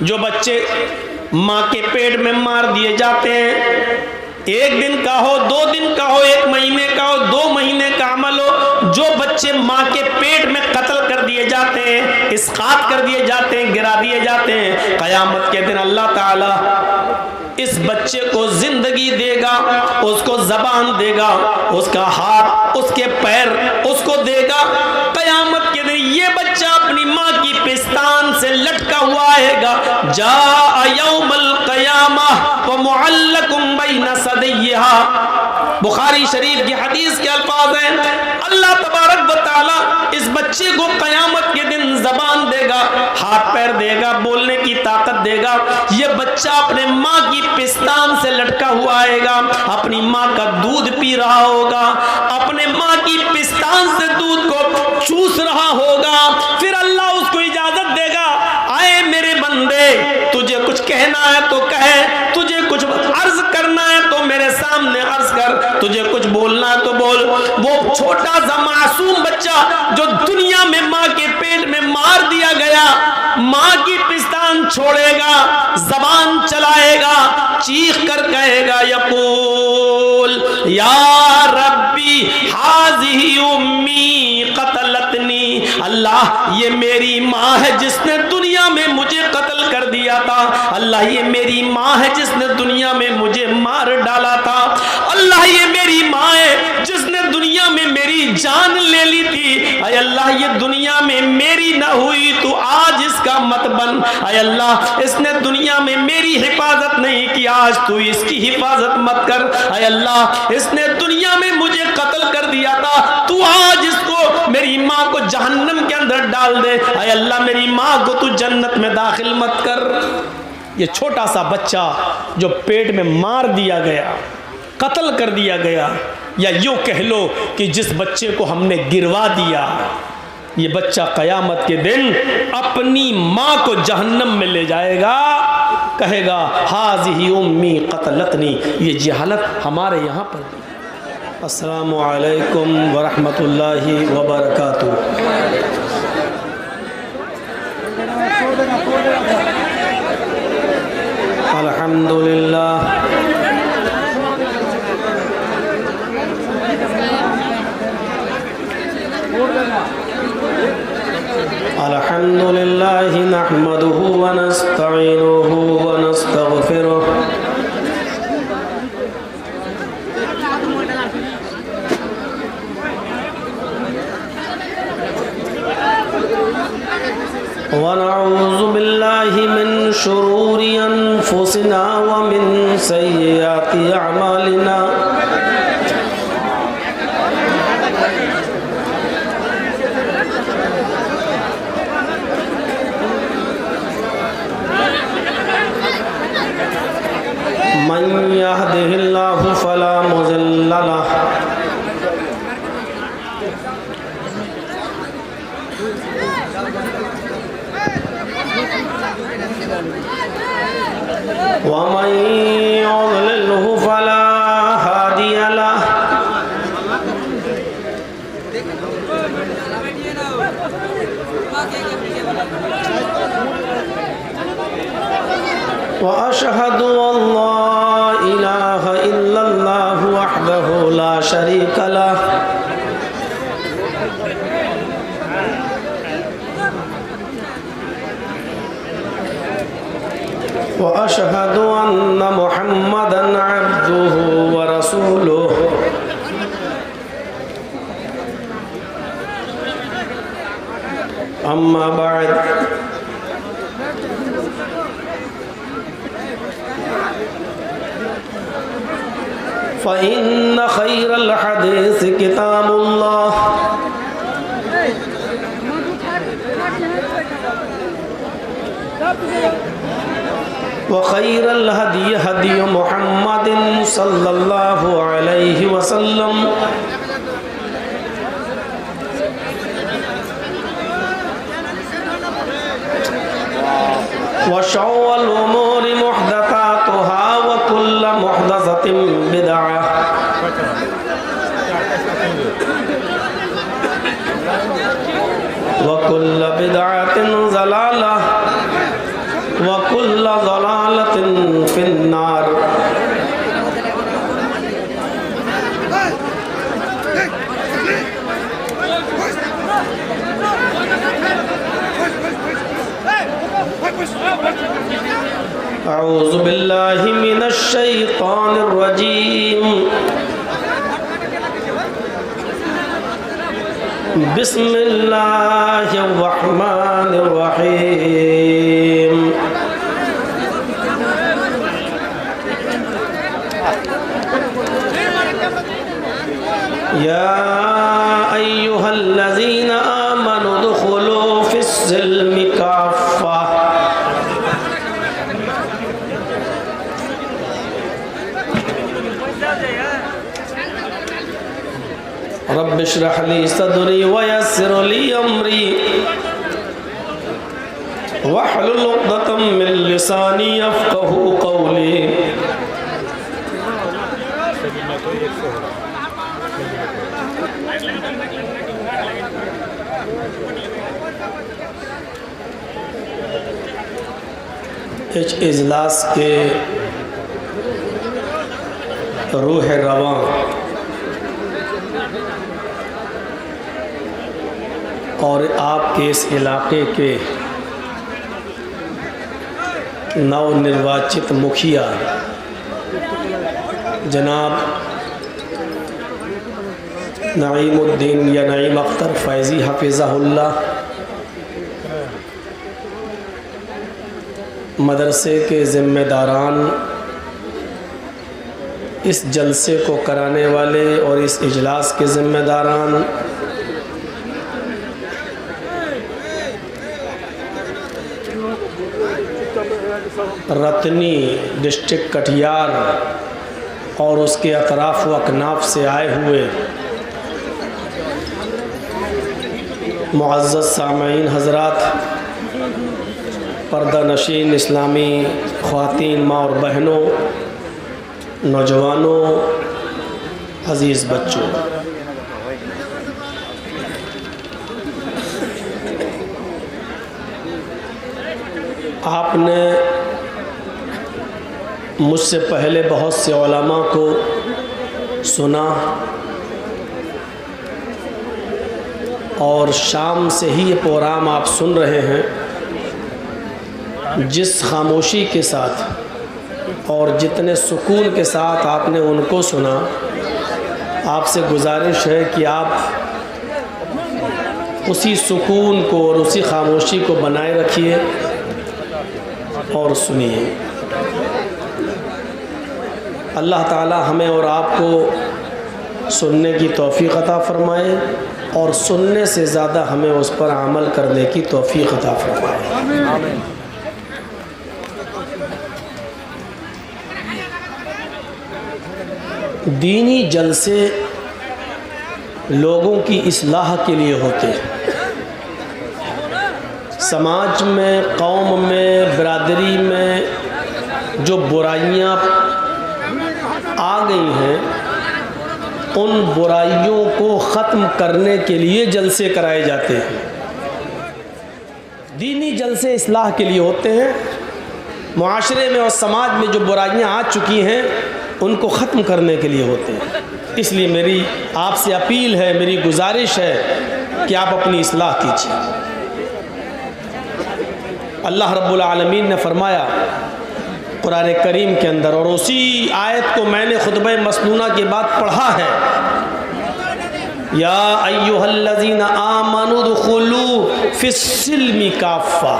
جو بچے ماں کے پیٹ میں مار دیے جاتے ہیں، 1 دن کا ہو، 2 دن کا ہو، 1 مہینے کا ہو، 2 مہینے کا عمل ہو، جو بچے ماں کے پیٹ میں قتل کر دیے جاتے ہیں، اسقاط کر دیے جاتے ہیں، گرا دیے جاتے ہیں، قیامت کے دن اللہ تعالی اس بچے کو زندگی دے گا، اس کو زبان دے گا، اس کا ہاتھ، اس کے پیر اس کو دے گا۔ قیامت کے دن یہ بچہ اپنی ماں کی پستان سے لٹکا ہوا آئے گا۔ جاء یوم القیامہ ومعلق بین ثدیہا، بخاری شریف کی حدیث کے الفاظ ہیں، اللہ تبارک و تعالی اس بچے کو قیامت کے دن زبان دے گا، ہاتھ پیر دے گا، بولنے کی طاقت دے گا۔ یہ بچہ اپنے ماں کی پستان سے لٹکا ہوا آئے گا، اپنی ماں کا دودھ پی رہا ہوگا، اپنے ماں کی پستان سے دودھ کو چوس رہا ہوگا۔ پھر اللہ اس کو اجازت دے گا، آئے میرے بندے، تجھے کچھ کہنا ہے تو کہے، تجھے کچھ عرض کرنا ہے تو میرے سامنے عرض کر، تجھے کچھ بولنا ہے تو بول۔ وہ چھوٹا سا معصوم بچہ جو دنیا میں ماں کے پیٹ میں مار دیا گیا، ماں کی پستان چھوڑے گا، زبان چلائے گا، چیخ کر کہے گا، یقول یا ربی ہذہ امی قتلتنی، اللہ یہ میری ماں ہے جس نے دنیا میں مجھے قتل کر دیا تھا، اللہ یہ میری ماں ہے جس نے دنیا میں مجھے مار ڈالا تھا، اللہ یہ میری ماں ہے جس نے دنیا میں میری جان لے لی تھی، اے اللہ یہ دنیا میں میری نہ ہوئی تو آج اس کا مت بن، اے اللہ اس نے دنیا میں میری حفاظت نہیں کی، آج تو اس کی حفاظت مت کر، اے اللہ اس نے دنیا میں مجھے قتل کر دیا تھا، تو آج اس کو میری ماں کو جہنم کے اندر ڈال دے، اے اللہ میری ماں کو تو جنت میں داخل مت کر۔ یہ چھوٹا سا بچہ جو پیٹ میں مار دیا گیا، قتل کر دیا گیا، یا یوں کہہ لو کہ جس بچے کو ہم نے گروا دیا، یہ بچہ قیامت کے دن اپنی ماں کو جہنم میں لے جائے گا، کہے گا ہذہ امی قتلتنی۔ یہ جہالت ہمارے یہاں پر۔ السلام علیکم ورحمۃ اللہ وبرکاتہ۔ الحمدللہ الحمد لله نحمده ونستعينه ونستغفره ونعوذ بالله من شرور أنفسنا ومن سيئات أعمالنا من يهده الله فلا مضل له ومن يضلله فلا هادي له وأشهد أن لا إله إلا الله وحده لا شريك له وأشهد أن محمدًا عبده ورسوله أما بعد فإن خير الحديث كتاب الله وخير الهدي هدي محمد صلى الله عليه وسلم وشر الأمور محدثاتها وكل محدثة بدعة وكل بدعة ضلالة وكل ضلالة في النار. أعوذ بالله من الشيطان الرجيم. بسم الله الرحمن الرحيم. يا أيها الذين آمنوا ادخلوا في السلم كافة. رب اشرح لي صدري ويسر لي أمري واحلل عقدة من لساني يفقهوا قولي. اس اجلاس کے روح رواں اور آپ کے اس علاقے کے نو نرواچت مکھیا جناب نعیم الدین یا نعیم اختر فیضی حفظہ اللہ مدرسے کے ذمہ داران، اس جلسے کو کرانے والے اور اس اجلاس کے ذمہ داران، رتنی ڈسٹرکٹ کٹیہار اور اس کے اطراف و اکناف سے آئے ہوئے معزز سامعین حضرات، پردہ نشین اسلامی خواتین ماں اور بہنوں، نوجوانوں، عزیز بچوں، آپ نے مجھ سے پہلے بہت سے علماء کو سنا اور شام سے ہی یہ پروگرام آپ سن رہے ہیں. جس خاموشی کے ساتھ اور جتنے سکون کے ساتھ آپ نے ان کو سنا، آپ سے گزارش ہے کہ آپ اسی سکون کو اور اسی خاموشی کو بنائے رکھیے اور سنیے. اللہ تعالی ہمیں اور آپ کو سننے کی توفیق عطا فرمائے اور سننے سے زیادہ ہمیں اس پر عمل کرنے کی توفیق عطا فرمائے. آمین. دینی جلسے لوگوں کی اصلاح کے لیے ہوتے ہیں. سماج میں، قوم میں، برادری میں جو برائیاں آ گئی ہیں، ان برائیوں کو ختم کرنے کے لیے جلسے کرائے جاتے ہیں. دینی جلسے اصلاح کے لیے ہوتے ہیں. معاشرے میں اور سماج میں جو برائیاں آ چکی ہیں ان کو ختم کرنے کے لیے ہوتے ہیں. اس لیے میری آپ سے اپیل ہے، میری گزارش ہے کہ آپ اپنی اصلاح کیجیے. اللہ رب العالمین نے فرمایا قرآن کریم کے اندر، اور اسی آیت کو میں نے خطبہ مسنونہ کے بعد پڑھا ہے، یا ایھا الذین آمنوا ادخلوا فی السلم کافہ.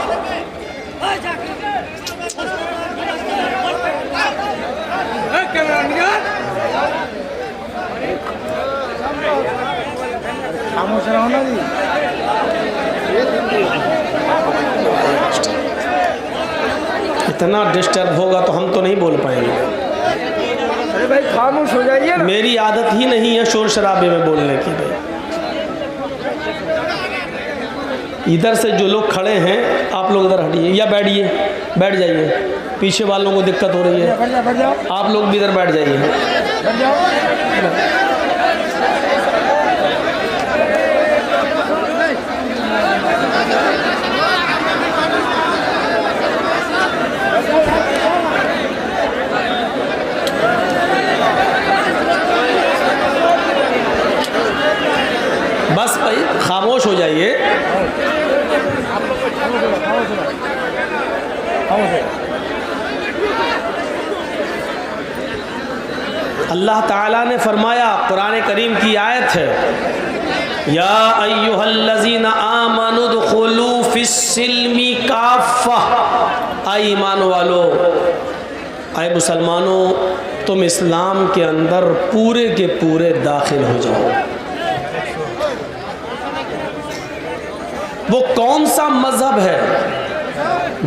اتنا ڈسٹرب ہوگا تو ہم تو نہیں بول پائیں گے. ارے بھائی خاموش ہو جائیے. میری عادت ہی نہیں ہے شور شرابے میں بولنے کی. بھائی ادھر سے جو لوگ کھڑے ہیں آپ لوگ ادھر ہٹیے یا بیٹھ جائیے. پیچھے والوں کو دقت ہو رہی ہے، آپ لوگ بھی ادھر بیٹھ جائیے. خاموش ہو جائیے. اللہ تعالیٰ نے فرمایا، قرآن کریم کی آیت ہے، یا ایھا الذین آمنوا ادخلوا فی السلم کافہ، اے ایمان والو، اے مسلمانوں، تم اسلام کے اندر پورے کے پورے داخل ہو جاؤ. وہ کون سا مذہب ہے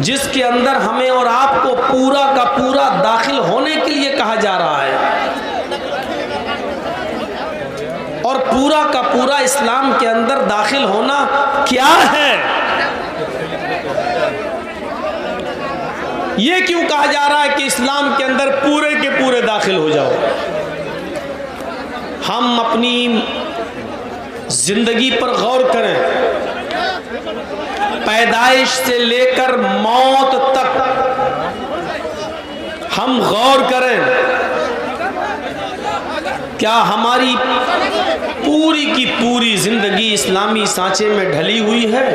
جس کے اندر ہمیں اور آپ کو پورا کا پورا داخل ہونے کے لیے کہا جا رہا ہے؟ اور پورا کا پورا اسلام کے اندر داخل ہونا کیا ہے؟ یہ کیوں کہا جا رہا ہے کہ اسلام کے اندر پورے کے پورے داخل ہو جاؤ؟ ہم اپنی زندگی پر غور کریں. پیدائش سے لے کر موت تک ہم غور کریں، کیا ہماری پوری کی پوری زندگی اسلامی سانچے میں ڈھلی ہوئی ہے؟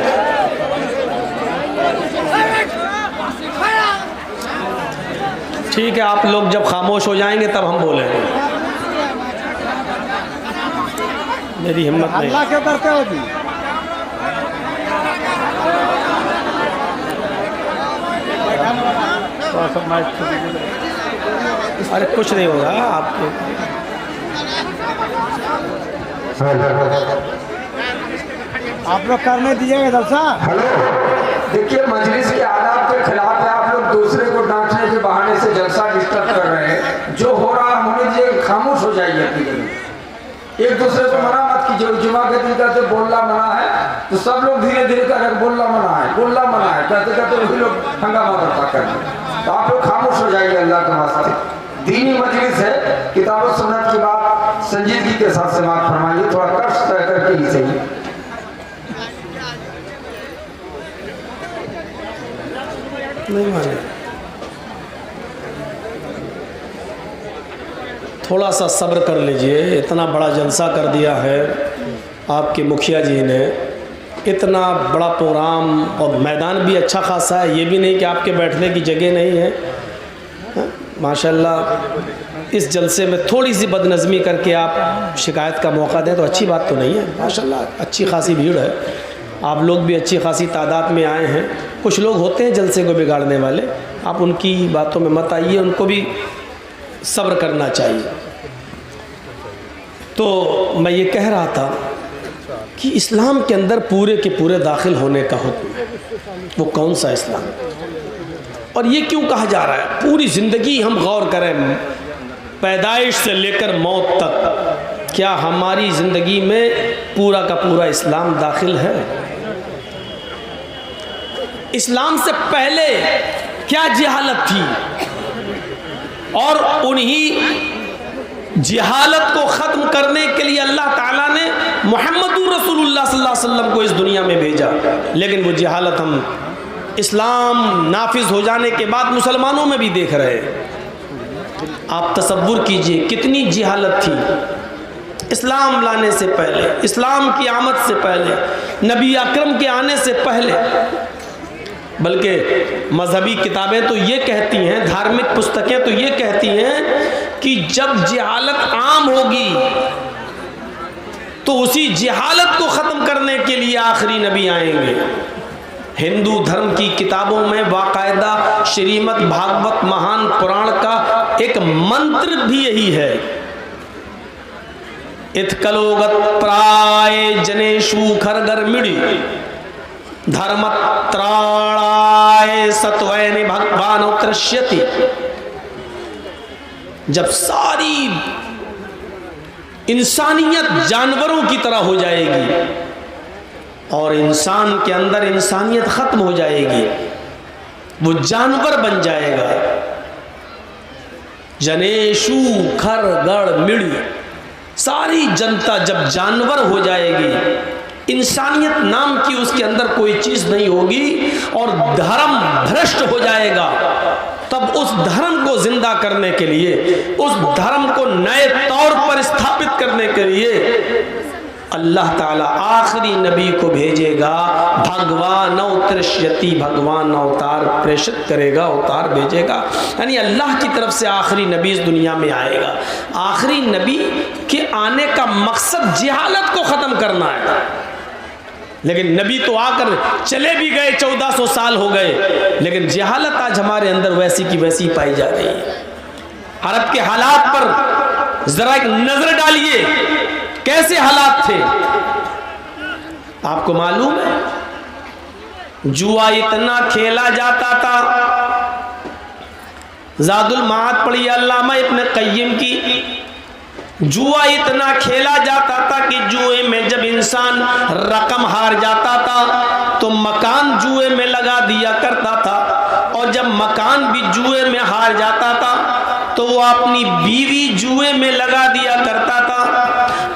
ٹھیک ہے، آپ لوگ جب خاموش ہو جائیں گے تب ہم بولیں گے. میری ہمت نہیں. اللہ کیا کرتے ہو جی؟ ارے کچھ نہیں ہوگا آپ کے. آپ لوگ کرنے دیجیے گا جلسہ. ہلو، دیکھیے مجلس کے آداب کے خلاف ہے. آپ لوگ دوسرے کو ڈانٹنے کے بہانے سے جلسہ ڈسٹرب کر رہے ہیں. جو ہو رہا ہونے دیجیے، خاموش ہو جائیے. ایک دوسرے کو منع مت کیجیے. جمعہ کے دن کہتے بولنا منع ہے تو سب لوگ دھیرے دھیرے کر بولنا منع ہے، بولنا منع ہے کہتے کہتے وہی لوگ ہنگامہ برپا کر دیں. تو آپ لوگ خاموش ہو جائیے اللہ کے واسطے. دینی مجلس ہے، کتاب و سنت کی بات سنجیدگی کے ساتھ سماعت فرمائیے. تھوڑا کش طے کر کے ہی صحیح. نہیں مانے، تھوڑا سا صبر کر لیجئے. اتنا بڑا جلسہ کر دیا ہے آپ کے مکھیا جی نے، اتنا بڑا پروگرام، اور میدان بھی اچھا خاصا ہے. یہ بھی نہیں کہ آپ کے بیٹھنے کی جگہ نہیں ہے. ماشاءاللہ اس جلسے میں تھوڑی سی بد نظمی کر کے آپ شکایت کا موقع دیں تو اچھی بات تو نہیں ہے. ماشاءاللہ اچھی خاصی بھیڑ ہے، آپ لوگ بھی اچھی خاصی تعداد میں آئے ہیں. کچھ لوگ ہوتے ہیں جلسے کو بگاڑنے والے، آپ ان کی باتوں میں مت آئیے، ان کو بھی صبر کرنا چاہیے. تو میں یہ کہہ رہا تھا کہ اسلام کے اندر پورے کے پورے داخل ہونے کا حکم ہے. وہ کون سا اسلام ہے اور یہ کیوں کہا جا رہا ہے؟ پوری زندگی ہم غور کریں، پیدائش سے لے کر موت تک، کیا ہماری زندگی میں پورا کا پورا اسلام داخل ہے؟ اسلام سے پہلے کیا جہالت تھی، اور انہی جہالت کو ختم کرنے کے لیے اللہ تعالیٰ نے محمد رسول اللہ صلی اللہ علیہ وسلم کو اس دنیا میں بھیجا. لیکن وہ جہالت ہم اسلام نافذ ہو جانے کے بعد مسلمانوں میں بھی دیکھ رہے ہیں. آپ تصور کیجئے کتنی جہالت تھی اسلام لانے سے پہلے، اسلام کی آمد سے پہلے، نبی اکرم کے آنے سے پہلے. بلکہ مذہبی کتابیں تو یہ کہتی ہیں، دھارمک پستکیں تو یہ کہتی ہیں کہ جب جہالت عام ہوگی تو اسی جہالت کو ختم کرنے کے لیے آخری نبی آئیں گے. ہندو دھرم کی کتابوں میں باقاعدہ شریمد بھاگوت مہان پران کا ایک منتر بھی یہی ہے، اتکلوگت پرائے جنیشو کھرگر مڑی دھرمت تراڑائے ستوین بھگوان اترشیتی. جب ساری انسانیت جانوروں کی طرح ہو جائے گی اور انسان کے اندر انسانیت ختم ہو جائے گی، وہ جانور بن جائے گا. جنیشو کھر گڑ مڑی، ساری جنتا جب جانور ہو جائے گی، انسانیت نام کی اس کے اندر کوئی چیز نہیں ہوگی اور دھرم بھرشٹ ہو جائے گا، تب اس دھرم کو زندہ کرنے کے لیے، اس دھرم کو نئے طور پر استھاپت کرنے کے لیے اللہ تعالیٰ آخری نبی کو بھیجے گا. بھگوان اوترشیتی، بھگوان اوتار پریشت کرے گا، اوتار بھیجے گا. یعنی اللہ کی طرف سے آخری نبی اس دنیا میں آئے گا. آخری نبی کے آنے کا مقصد جہالت کو ختم کرنا ہے. لیکن نبی تو آ کر چلے بھی گئے، 1400 سال ہو گئے، لیکن جہالت آج ہمارے اندر ویسی کی ویسی پائی جا رہی ہے. عرب کے حالات پر ذرا ایک نظر ڈالیے، کیسے حالات تھے. آپ کو معلوم ہے جوا اتنا کھیلا جاتا تھا. زاد المعاد پڑھی علامہ ابن قیم کی. جوا اتنا کھیلا جاتا تھا کہ جوئے میں جب انسان رقم ہار جاتا تھا تو مکان جوئے میں لگا دیا کرتا تھا، اور جب مکان بھی جوئے میں ہار جاتا تھا تو وہ اپنی بیوی جوئے میں لگا دیا کرتا تھا،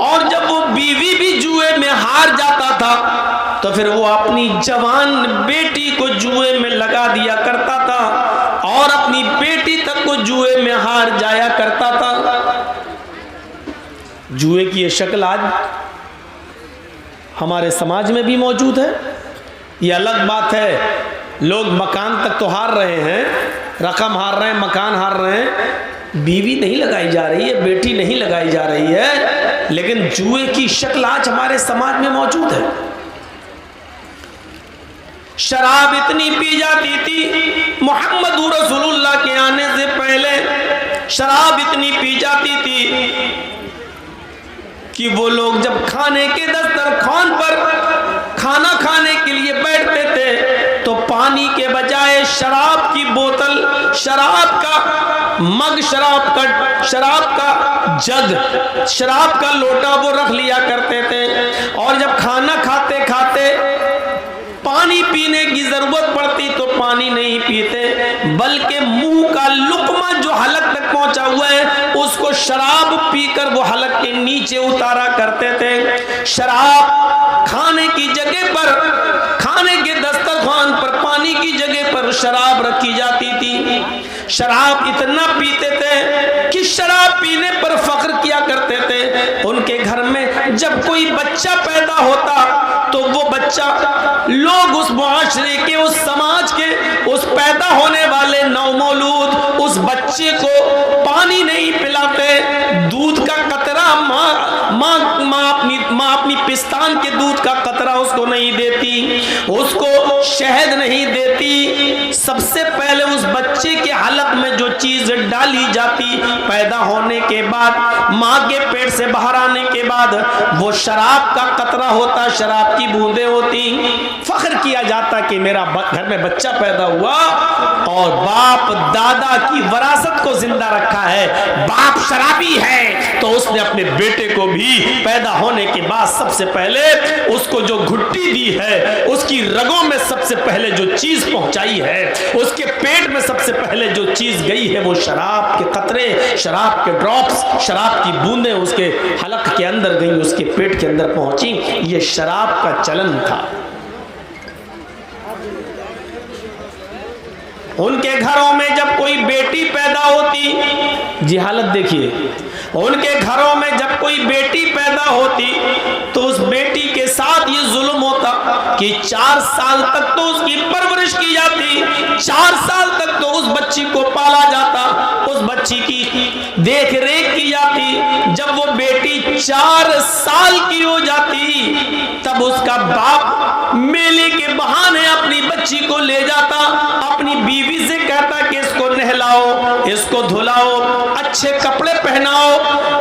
اور جب وہ بیوی بھی جوئے میں ہار جاتا تھا تو پھر وہ اپنی جوان بیٹی کو جوئے میں لگا دیا کرتا تھا، اور اپنی بیٹی تک کو جوئے میں ہار جایا کرتا تھا. جوئے کی یہ شکل آج ہمارے سماج میں بھی موجود ہے. یہ الگ بات ہے، لوگ مکان تک تو ہار رہے ہیں، رقم ہار رہے ہیں، مکان ہار رہے ہیں، بیوی نہیں لگائی جا رہی ہے، بیٹی نہیں لگائی جا رہی ہے، لیکن جوئے کی شکل آج ہمارے سماج میں موجود ہے. شراب اتنی پی جاتی تھی محمد رسول اللہ کے آنے سے پہلے، شراب اتنی پی جاتی تھی کہ وہ لوگ جب کھانے کے دسترخوان پر کھانا کھانے کے لیے بیٹھتے تھے تو پانی کے بجائے شراب کی بوتل، شراب کا مگ، شراب کا جگ، شراب کا لوٹا وہ رکھ لیا کرتے تھے. اور جب کھانا کھاتے کھاتے پانی پینے کی ضرورت پڑتی تو پانی نہیں پیتے، بلکہ منہ کا لقمہ جو حلق تک پہنچا ہوا ہے اس کو شراب پی کر وہ حلق کے نیچے اتارا کرتے تھے. شراب کھانے کی جگہ پر، کھانے کے دسترخوان پر پانی کی جگہ پر شراب رکھی جاتی تھی. شراب اتنا پیتے تھے کہ شراب پینے پر فخر کیا کرتے تھے. ان کے گھر میں جب کوئی بچہ پیدا ہوتا تو وہ بچہ، لوگ اس معاشرے کے، اس سماج کے، اس پیدا ہونے والے نومولود اس بچے کو پانی نہیں پلاتے، دودھ کا قطرہ ماں اپنی پستان کے دودھ کا قطرہ اس کو نہیں دیتی، اس کو شہد نہیں دیتی. سب سے پہلے اس بچے کے حلق میں جو چیز ڈالی جاتی پیدا ہونے کے بعد، ماں کے پیٹ سے باہر آنے کے بعد، وہ شراب کا قطرہ ہوتا، شراب کی بوندیں ہوتی. فخر کیا جاتا کہ میرا گھر میں بچہ پیدا ہوا اور باپ دادا کی وراثت کو زندہ رکھا ہے، باپ شرابی ہے تو اس نے اپنے بیٹے کو بھی پیدا ہونے کے بعد سب سے پہلے اس کو جو گھٹی دی ہے، اس کی رگوں میں سب سے پہلے جو چیز پہنچائی ہے، اس کے پیٹ میں سب سے پہلے جو چیز گئی ہے وہ شراب کے قطرے، شراب کے ڈراپس، شراب کی بوندیں اس کے حلق کے اندر گئیں، اس کے پیٹ کے اندر پہنچی. یہ شراب کا چلن تھا. ان کے گھروں میں جب کوئی بیٹی پیدا ہوتی، جی حالت دیکھیے، ان کے گھروں میں جب کوئی بیٹی پیدا ہوتی تو اس بیٹی کے ساتھ یہ ظلم ہوتا کہ 4 سال تک تو اس کی پرورش کی جاتی، 4 سال تک تو اس بچی کو پالا جاتا، اس بچی کی دیکھ ریکھ کی جاتی. جب وہ بیٹی 4 سال کی ہو جاتی تب اس کا باپ میلے کے بہانے اپنی بچی کو لے جاتا، اپنی بیوی سے کہتا کہ اس کو نہلاؤ، اس کو دھلاؤ، اچھے کپڑے پہناؤ.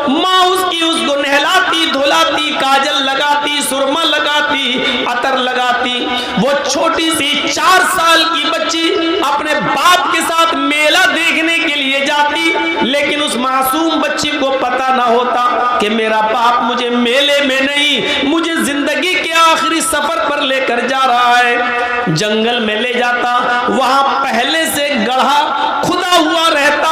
ماں اس کو نہلاتی، دھلاتی، کاجل لگاتی، سرما لگاتی، عطر لگاتی. وہ چھوٹی سی 4 سال کی بچی اپنے باپ کے ساتھ میلہ دیکھنے کے لیے جاتی، لیکن اس معصوم بچی کو پتہ نہ ہوتا کہ میرا باپ مجھے میلے میں نہیں، مجھے زندگی کے آخری سفر پر لے کر جا رہا ہے. جنگل میں لے جاتا، وہاں پہلے سے گڑھا کھدا ہوا رہتا.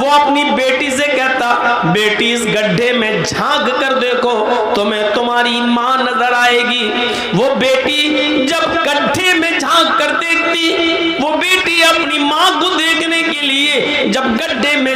وہ اپنی بیٹی سے کہتا، بیٹی اس گڈھے میں جھانک کر دیکھو تمہیں تمہاری ماں نظر آئے گی. وہ بیٹی جب گڈھے میں جھانک کر دیکھتی، وہ بیٹی اپنی ماں کو دیکھنے کے لیے جب گڈھے میں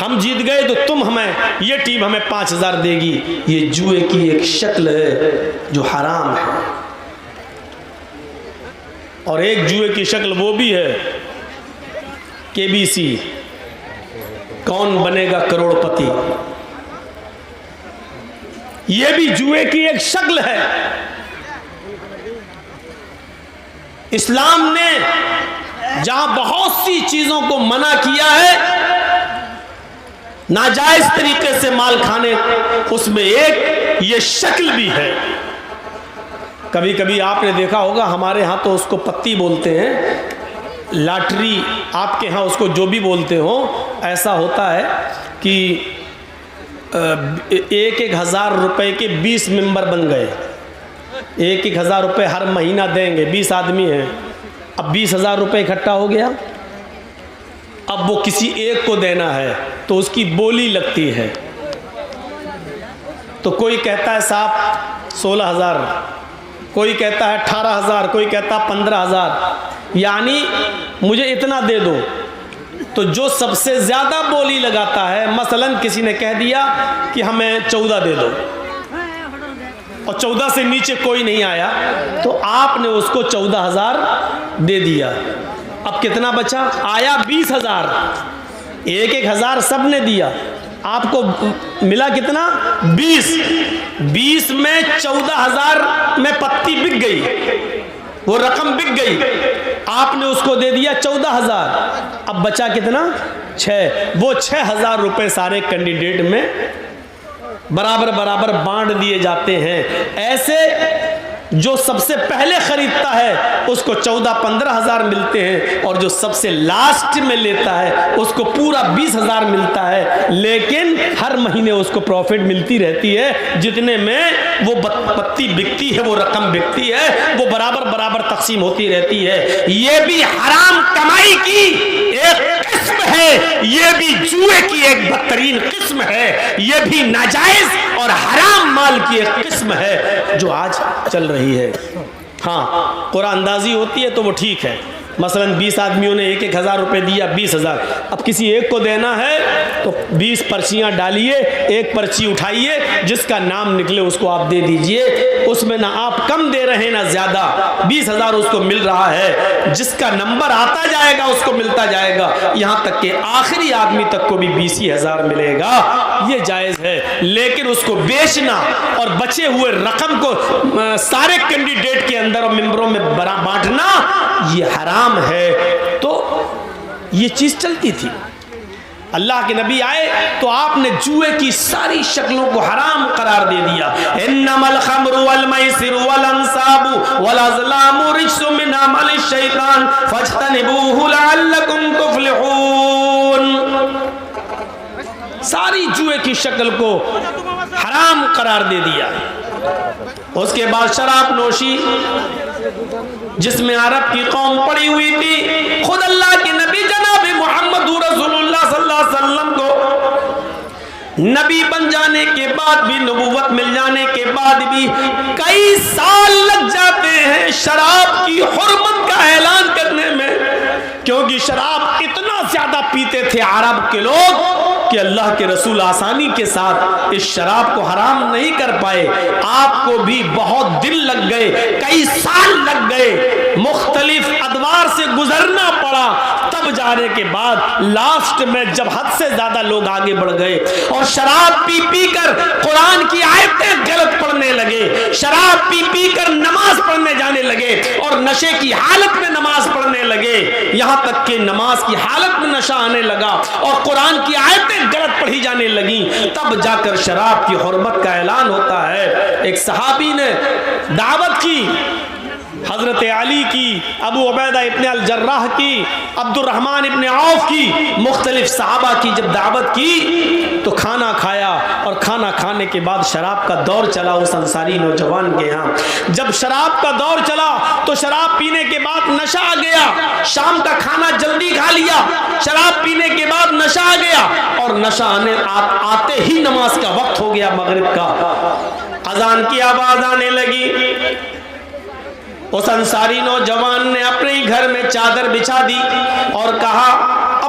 ہم جیت گئے تو تم ہمیں، یہ ٹیم ہمیں 5000 دے گی. یہ جوئے کی ایک شکل ہے جو حرام ہے. اور ایک جوئے کی شکل وہ بھی ہے KBC، کون بنے گا کروڑ پتی. یہ بھی جوئے کی ایک شکل ہے. اسلام نے جہاں بہت سی چیزوں کو منع کیا ہے ناجائز طریقے سے مال کھانے، اس میں ایک یہ شکل بھی ہے. کبھی کبھی آپ نے دیکھا ہوگا ہمارے ہاں تو اس کو پتی بولتے ہیں، لاٹری آپ کے ہاں اس کو جو بھی بولتے ہو. ایسا ہوتا ہے کہ 1,000 روپے کے 20 ممبر بن گئے. 1,000 روپے ہر مہینہ دیں گے، 20 آدمی ہیں. اب 20,000 روپے اکٹھا ہو گیا. اب وہ کسی ایک کو دینا ہے تو اس کی بولی لگتی ہے. تو کوئی کہتا ہے صاحب 16,000، کوئی کہتا ہے 18,000، کوئی کہتا ہے 15,000، یعنی مجھے اتنا دے دو. تو جو سب سے زیادہ بولی لگاتا ہے، مثلا کسی نے کہہ دیا کہ ہمیں 14 دے دو، اور 14 سے نیچے کوئی نہیں آیا، تو آپ نے اس کو 14,000 دے دیا. اب کتنا بچا؟ آیا 20,000. 1,000 سب نے دیا، آپ کو ملا کتنا؟ 20 میں 14,000 میں پتی بک گئی، وہ رقم بک گئی. آپ نے اس کو دے دیا 14,000. اب بچا کتنا؟ 6. وہ 6,000 روپے سارے کینڈیڈیٹ میں برابر برابر بانٹ دیے جاتے ہیں. ایسے جو سب سے پہلے خریدتا ہے اس کو 14-15,000 ملتے ہیں، اور جو سب سے لاسٹ میں لیتا ہے اس کو پورا 20,000 ملتا ہے. لیکن ہر مہینے اس کو پروفٹ ملتی رہتی ہے. جتنے میں وہ پتی بکتی ہے، وہ رقم بکتی ہے، وہ برابر برابر تقسیم ہوتی رہتی ہے. یہ بھی حرام کمائی کی ایک قسم ہے، یہ بھی جوئے کی ایک بدترین قسم ہے، یہ بھی ناجائز اور حرام مال کی ایک قسم ہے جو آج چل رہی ہے. ہاں قرآن اندازی ہوتی ہے تو وہ ٹھیک ہے. مثلا 20 آدمیوں نے 1,000 روپے دیا، 20,000. اب کسی ایک کو دینا ہے تو 20 پرچیاں ڈالیے، ایک پرچی اٹھائیے، جس کا نام نکلے اس کو آپ دے دیجئے. اس میں نہ آپ کم دے رہے نہ زیادہ، 20,000 اس کو مل رہا ہے. جس کا نمبر آتا جائے گا اس کو ملتا جائے گا، یہاں تک کہ آخری آدمی تک کو بھی 20,000 ملے گا. یہ جائز ہے. لیکن اس کو بیچنا اور بچے ہوئے رقم کو سارے کینڈیڈیٹ کے اندر اور ممبروں میں بانٹنا یہ حرام ہے. تو یہ چیز چلتی تھی. اللہ کے نبی آئے تو آپ نے جوئے کی ساری شکلوں کو حرام قرار دے دیا. انما الخمر والمیسر والانصاب والازلام رجس من عمل الشیطان فاجتنبوه لعلکم تفلحون. ساری جوئے کی شکل کو حرام قرار دے دیا. اس کے بعد شراب نوشی جس میں عرب کی قوم پڑی ہوئی تھی. خود اللہ کے نبی جناب محمد رسول اللہ صلی اللہ علیہ وسلم کو نبی بن جانے کے بعد بھی، نبوت مل جانے کے بعد بھی کئی سال لگ جاتے ہیں شراب کی حرمت کا اعلان کرنے میں. کیونکہ شراب اتنا زیادہ پیتے تھے عرب کے لوگ کہ اللہ کے رسول آسانی کے ساتھ اس شراب کو حرام نہیں کر پائے. آپ کو بھی بہت دن لگ گئے، کئی سال لگ گئے، مختلف ادوار سے گزرنا پڑا. تب جانے کے بعد لاسٹ میں جب حد سے زیادہ لوگ آگے بڑھ گئے اور شراب پی پی کر قرآن کی آیتیں غلط پڑھنے لگے، شراب پی پی کر نماز پڑھنے جانے لگے اور نشے کی حالت میں نماز پڑھنے لگے، یہاں تک کہ نماز کی حالت میں نشہ آنے لگا اور قرآن کی آیتیں غلط پڑھی جانے لگیں، تب جا کر شراب کی حرمت کا اعلان ہوتا ہے. ایک صحابی نے دعوت کی، حضرت علی کی، ابو عبیدہ ابن الجراح کی، عبد الرحمن ابن عوف کی، مختلف صحابہ کی جب دعوت کی تو کھانا کھایا، اور کھانا کھانے کے بعد شراب کا دور چلا اس انصاری نوجوان کے ہاں. جب شراب کا دور چلا تو شراب پینے کے بعد نشہ آ گیا. شام کا کھانا جلدی کھا لیا، شراب پینے کے بعد نشہ آ گیا، اور نشہ آتے ہی نماز کا وقت ہو گیا مغرب کا. اذان کی آواز آنے لگی. اس انصاری نوجوان نے اپنے گھر میں چادر بچھا دی اور کہا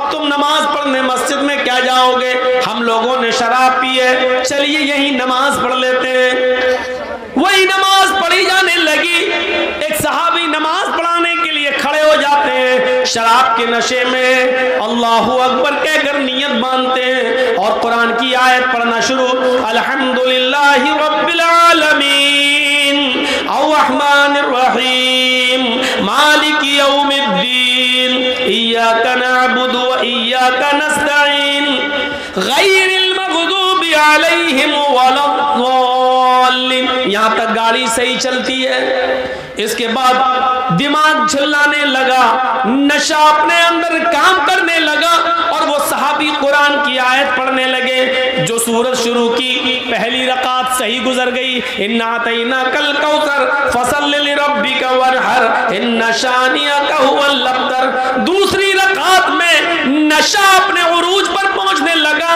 اب تم نماز پڑھنے مسجد میں کیا جاؤ گے؟ ہم لوگوں نے شراب پی ہے، چلیے یہی نماز پڑھ لیتے ہیں۔ وہی نماز پڑھی جانے لگی، ایک صحابی نماز پڑھانے کے لیے کھڑے ہو جاتے ہیں، شراب کے نشے میں اللہ اکبر کہہ کر نیت باندھتے ہیں اور قرآن کی آیت پڑھنا شروع، الحمدللہ رب العالمین الرحمن الرحیم مالک یوم الدین ایاک نعبد و ایاک نستعین غیر المغضوب علیہم ولا الضالین۔ یہاں تک گاڑی صحیح چلتی ہے۔ اس کے بعد دماغ جھلانے لگا، نشہ اپنے اندر کام کرنے لگا اور وہ صحابی قرآن کی آیت پڑھنے لگے۔ جو سورت شروع کی، پہلی رکعت صحیح گزر گئی، اِنَّا أَعْطَيْنَاكَ الْكَوْثَرَ فَصَلِّ لِرَبِّكَ وَانْحَرْ إِنَّ شَانِئَكَ هُوَ الْأَبْتَرُ۔ دوسری رکعت میں نشہ اپنے عروج پر پہنچنے لگا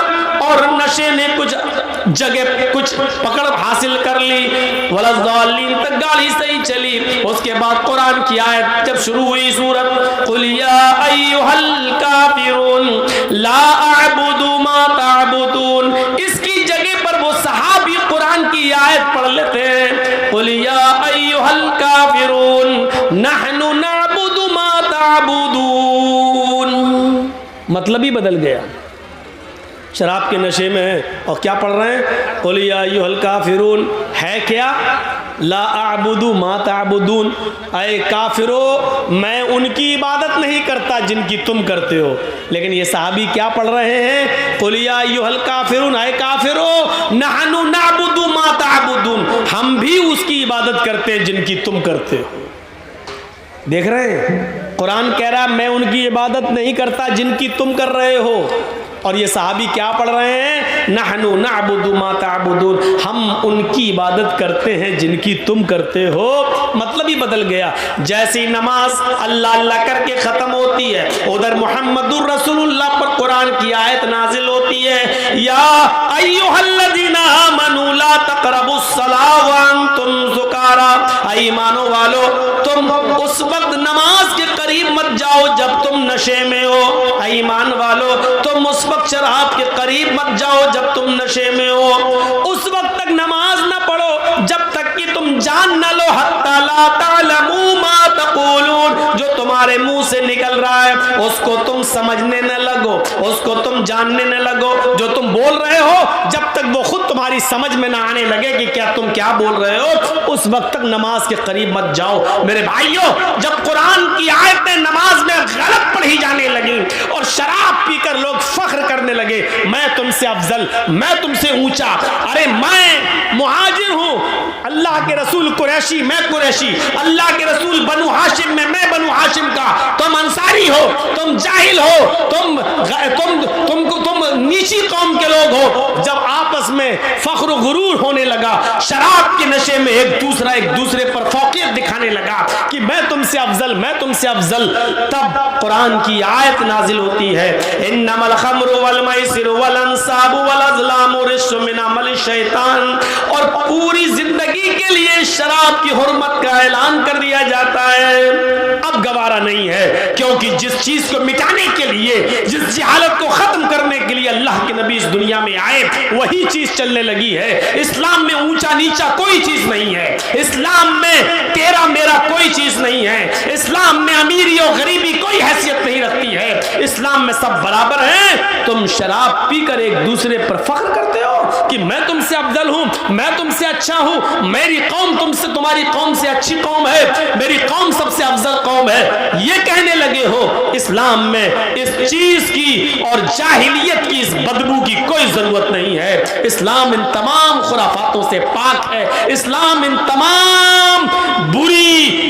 اور نشے نے کچھ جگہ کچھ پکڑ حاصل کر لی، وَلَا الضَّالِّينَ تک گاڑی صحیح چلی۔ اس کے بعد قرآن کی آیت جب شروع ہوئی سورت، قُلْ يَا أَيُّهَا الْكَافِرُونَ لَا أَعْبُدُ مَا تَعْبُدُونَ، اس کی جگہ پر وہ صحابی قرآن کی آیت پڑھ لیتے ہیں، قُلْ يَا أَيُّهَا الْكَافِرُونَ نَحْنُ نَعْبُدُ مَا تَعْبُدُونَ۔ مطلب ہی بدل گیا، شراب کے نشے میں ہیں اور کیا پڑھ رہے ہیں؟ قُلْ يَا أَيُّهَا الْكَافِرُونَ ہے کیا؟ لا اعبد ما تعبدون، اے کافرو میں ان کی عبادت نہیں کرتا جن کی تم کرتے ہو۔ لیکن یہ صحابی کیا پڑھ رہے ہیں؟ قُلْ يَا أَيُّهَا الْكَافِرُونَ اے کافرو نحن نعبد ما تعبدون، ہم بھی اس کی عبادت کرتے ہیں جن کی تم کرتے ہو۔ دیکھ رہے ہیں قرآن کہہ رہا میں ان کی عبادت نہیں کرتا جن کی تم کر رہے ہو، اور یہ صحابی کیا پڑھ رہے ہیں؟ نحن نعبد ما تعبدون، ہم ان کی عبادت کرتے ہیں جن کی تم کرتے ہو۔ مطلب ہی بدل گیا۔ جیسی نماز اللہ اللہ کر کے ختم ہوتی ہے، ادھر محمد الرسول اللہ پر قرآن کی آیت نازل ہوتی ہے، یا ایھا الذین آمنوا لا تقربوا الصلاۃ وانتم سکارا، اے ایمانو والو تم اس وقت نماز کے قریب مت جاؤ جب تم نشے میں ہو، اے ایمان والو تم اس وقت شراب کے قریب مت جاؤ جب تم نشے میں ہو، اس وقت تک نماز نہ پڑھو جب تک کہ تم جان نہ لو، حتی لا تعلموا ما تقولون، جو تمہارے منہ سے نکل رہا ہے اس کو تم سمجھنے نہ لگو، اس کو تم جاننے نہ لگو، جو تم بول رہے ہو جب تک وہ خود تمہاری سمجھ میں نہ آنے لگے کہ کیا تم کیا بول رہے ہو، اس وقت تک نماز کے قریب مت جاؤ۔ میرے بھائیوں جب قرآن کی آیتیں نماز میں غلط پڑھی جانے لگیں اور شراب پی کر لوگ فخر کرنے لگے میں تم سے افضل، میں تم سے اونچا، ارے میں مہاجر ہوں، اللہ کے رسول قریشی میں قریشی، اللہ کے رسول بنو ہاشم میں بنو ہاشم کا، تم انصاری ہو، تم جاہل ہو، تم نیچی قوم کے لوگ ہو۔ جب آپس میں فخر و غرور ہونے لگا، شراب کے نشے میں ایک دوسرے پر فوقیت دکھانے لگا کہ میں تم سے افضل، میں تم سے افضل، تب قرآن کی آیت نازل ہوتی ہے، انما الخمر والمیسر والانصاب والازلام رجس من عمل الشیطان، اور پوری زندگی کے لیے شراب کی حرمت کا اعلان کر دیا جاتا ہے۔ اب گوارا نہیں ہے، کیونکہ جس چیز کو مٹانے کے لیے، جس جہالت کو ختم کرنے کے لیے اللہ کے نبی اس دنیا میں آئے وہی چیز چلنے لگی ہے۔ اسلام میں اونچا نیچا کوئی چیز نہیں ہے، اسلام میں تیرا میرا کوئی چیز نہیں ہے، اسلام میں امیری اور غریبی کوئی حیثیت نہیں رکھتی ہے، اسلام میں سب برابر ہیں۔ تم شراب پی کر ایک دوسرے پر فخر کرتے ہو کہ میں تم سے افضل ہوں، میں تم سے اچھا ہوں، میری قوم تم سے، تمہاری قوم سے اچھی قوم ہے، میری قوم سب سے افضل قوم ہے، یہ کہنے لگے ہو۔ اسلام میں اس چیز کی اور جاہلیت کی اس بدبو کی کوئی ضرورت نہیں ہے۔ اسلام ان تمام خرافاتوں سے پاک ہے، اسلام ان تمام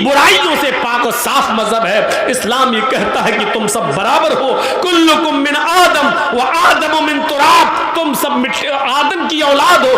برائیوں سے پاک و صاف مذہب ہے۔ اسلام یہ کہتا ہے کہ تم سب برابر ہو، کلکم من آدم و آدم من تراب، تم سب آدم کی اولاد ہو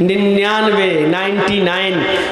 99।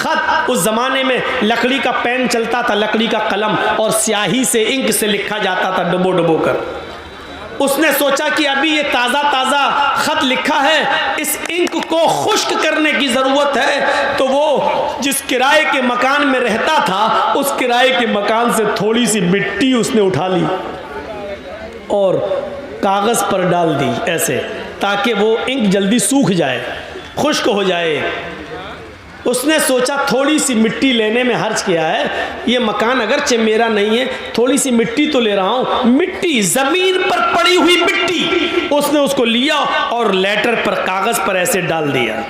خط، اس زمانے میں لکڑی کا پین چلتا تھا، لکڑی کا قلم، اور سیاہی سے انک سے لکھا جاتا تھا ڈبو ڈبو کر۔ اس نے سوچا کہ ابھی یہ تازہ تازہ خط لکھا ہے، اس انک کو خشک کرنے کی ضرورت ہے، تو وہ جس کرائے کے مکان میں رہتا تھا اس کرائے کے مکان سے تھوڑی سی مٹی اس نے اٹھا لی اور کاغذ پر ڈال دی ایسے، تاکہ وہ انک جلدی سوکھ جائے، خشک ہو جائے۔ اس نے سوچا تھوڑی سی مٹی لینے میں حرج کیا ہے، یہ مکان اگرچہ میرا نہیں ہے، تھوڑی سی مٹی تو لے رہا ہوں۔ مٹی، زمین پر پڑی ہوئی مٹی، اس نے اس کو لیا اور لیٹر پر، کاغذ پر ایسے ڈال دیا۔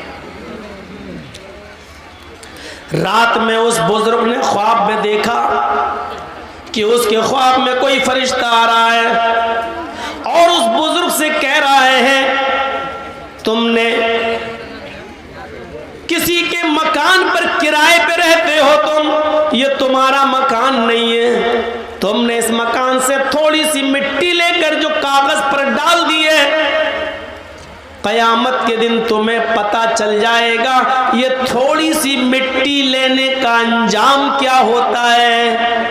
رات میں اس بزرگ نے خواب میں دیکھا کہ اس کے خواب میں کوئی فرشتہ آ رہا ہے اور اس بزرگ سے کہہ رہے ہیں تم نے کسی کے مکان پر کرائے پہ رہتے ہو، تم، یہ تمہارا مکان نہیں ہے، تم نے اس مکان سے تھوڑی سی مٹی لے کر جو کاغذ پر ڈال دی ہے، قیامت کے دن تمہیں پتہ چل جائے گا یہ تھوڑی سی مٹی لینے کا انجام کیا ہوتا ہے۔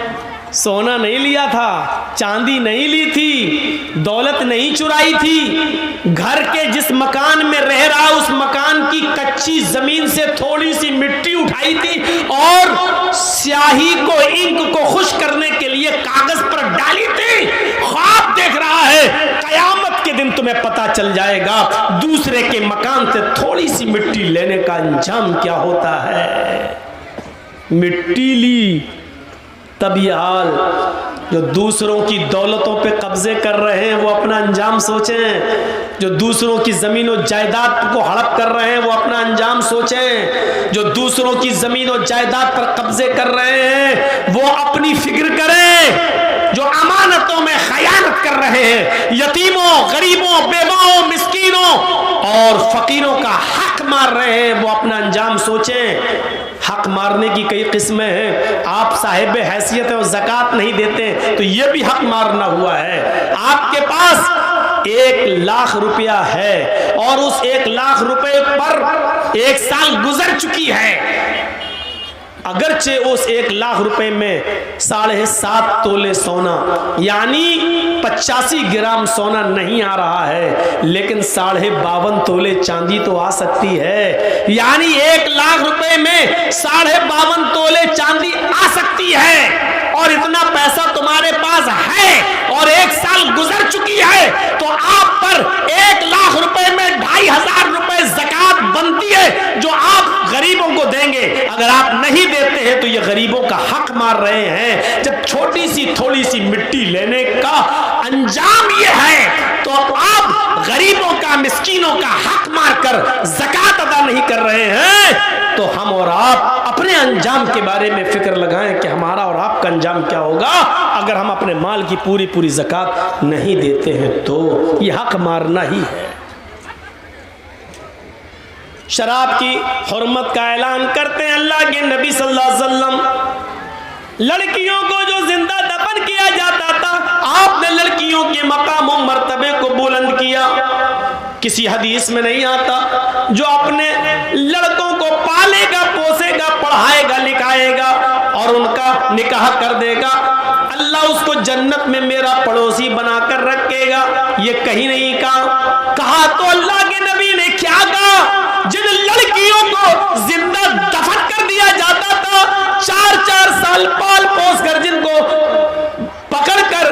سونا نہیں لیا تھا، چاندی نہیں لی تھی، دولت نہیں چرائی تھی، گھر کے جس مکان میں رہ رہا اس مکان کی کچی زمین سے تھوڑی سی مٹی اٹھائی تھی اور سیاہی کو، انک کو خشک کرنے کے لیے کاغذ پر ڈالی تھی۔ خواب دیکھ رہا ہے قیامت کے دن تمہیں پتہ چل جائے گا دوسرے کے مکان سے تھوڑی سی مٹی لینے کا انجام کیا ہوتا ہے۔ مٹی لی، تب یہ حال جو دوسروں کی دولتوں پہ قبضے کر رہے ہیں وہ اپنا انجام سوچیں، جو دوسروں کی زمین و جائیداد کو ہڑپ کر رہے ہیں وہ اپنا انجام سوچیں، جو دوسروں کی زمین و جائیداد پر قبضے کر رہے ہیں وہ اپنی فکر کریں، جو امانتوں میں خیانت کر رہے ہیں، یتیموں، غریبوں، بیواؤں، مسکینوں اور فقیروں کا حق مار رہے ہیں وہ اپنا انجام سوچیں۔ حق مارنے کی کئی قسمیں ہیں، آپ صاحب حیثیت اور زکوٰۃ نہیں دیتے تو یہ بھی حق مارنا ہوا ہے۔ آپ کے پاس 1,00,000 روپیہ ہے اور اس 1,00,000 روپے پر 1 سال گزر چکی ہے، اگرچہ اس 1,00,000 روپے میں 7.5 تولے سونا یعنی 85 گرام سونا نہیں آ رہا ہے، لیکن 52.5 تولے چاندی تو آ سکتی ہے، یعنی 1,00,000 روپے میں 52.5 تولے چاندی آ سکتی ہے، اور اتنا پیسہ تمہارے پاس ہے اور 1 سال گزر چکی ہے تو آپ پر 1,00,000 روپے میں 2,500 روپے زکوٰۃ بنتی ہے جو آپ غریبوں کو دیں گے۔ اگر آپ نہیں دیتے ہیں تو یہ غریبوں کا حق مار رہے ہیں۔ جب چھوٹی سی تھوڑی سی مٹی لینے کا انجام یہ ہے تو آپ غریبوں کا، مسکینوں کا حق مار کر زکوٰۃ ادا نہیں کر رہے ہیں، تو ہم اور آپ اپنے انجام کے بارے میں فکر لگائیں کہ ہمارا اور آپ کا انجام کیا ہوگا اگر ہم اپنے مال کی پوری زکوٰۃ نہیں دیتے ہیں تو یہ حق مارنا ہی ہے۔ شراب کی حرمت کا اعلان کرتے ہیں اللہ کے نبی صلی اللہ علیہ وسلم۔ لڑکیوں کو جو زندہ دفن کیا جاتا تھا، آپ نے لڑکیوں کے مقام و مرتبے کو بلند کیا۔ کسی حدیث میں نہیں آتا جو اپنے لڑکوں کو پالے گا، پوسے گا، پڑھائے گا، لکھائے گا اور ان کا نکاح کر دے گا، اللہ اس کو جنت میں میرا پڑوسی بنا کر رکھے گا، یہ کہیں نہیں کہا۔ کہا تو اللہ کے نبی نے کیا کہا؟ جن لڑکیوں کو زندہ دفن کر دیا جاتا تھا، 4 سال پال پوس کر جن کو پکڑ کر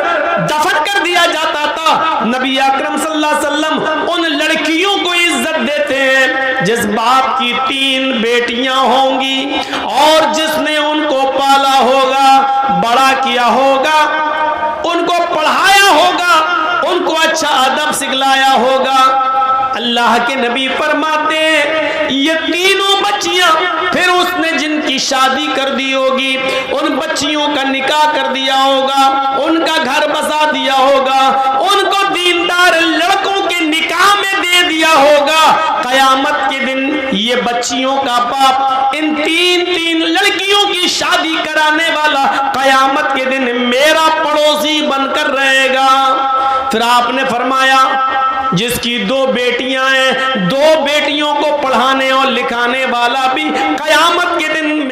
دفن کر دیا جاتا تھا، نبی اکرم صلی اللہ علیہ وسلم ان لڑکیوں کو عزت دیتے ہیں جس باپ کی 3 بیٹیاں ہوں گی اور جس نے ان کو پالا ہوگا، بڑا کیا ہوگا، ان کو پڑھایا ہوگا، ان کو اچھا ادب سکھلایا ہوگا۔ اللہ کے نبی فرماتے ہیں یہ تینوں بچیاں پھر اس نے جن کی شادی کر دی ہوگی، ان بچیوں کا نکاح کر دیا ہوگا، ان کا گھر بسا دیا ہوگا، ان کو دیندار لڑکوں کے نکاح میں دے دیا ہوگا، قیامت کے دن یہ بچیوں کا باپ ان 3 لڑکیوں کی شادی کرانے والا قیامت کے دن میرا پڑوسی بن کر رہے گا۔ پھر آپ نے فرمایا جس کی 2 بیٹیاں ہیں، 2 بیٹیوں کو پڑھانے اور لکھانے والا بھی قیامت کے دن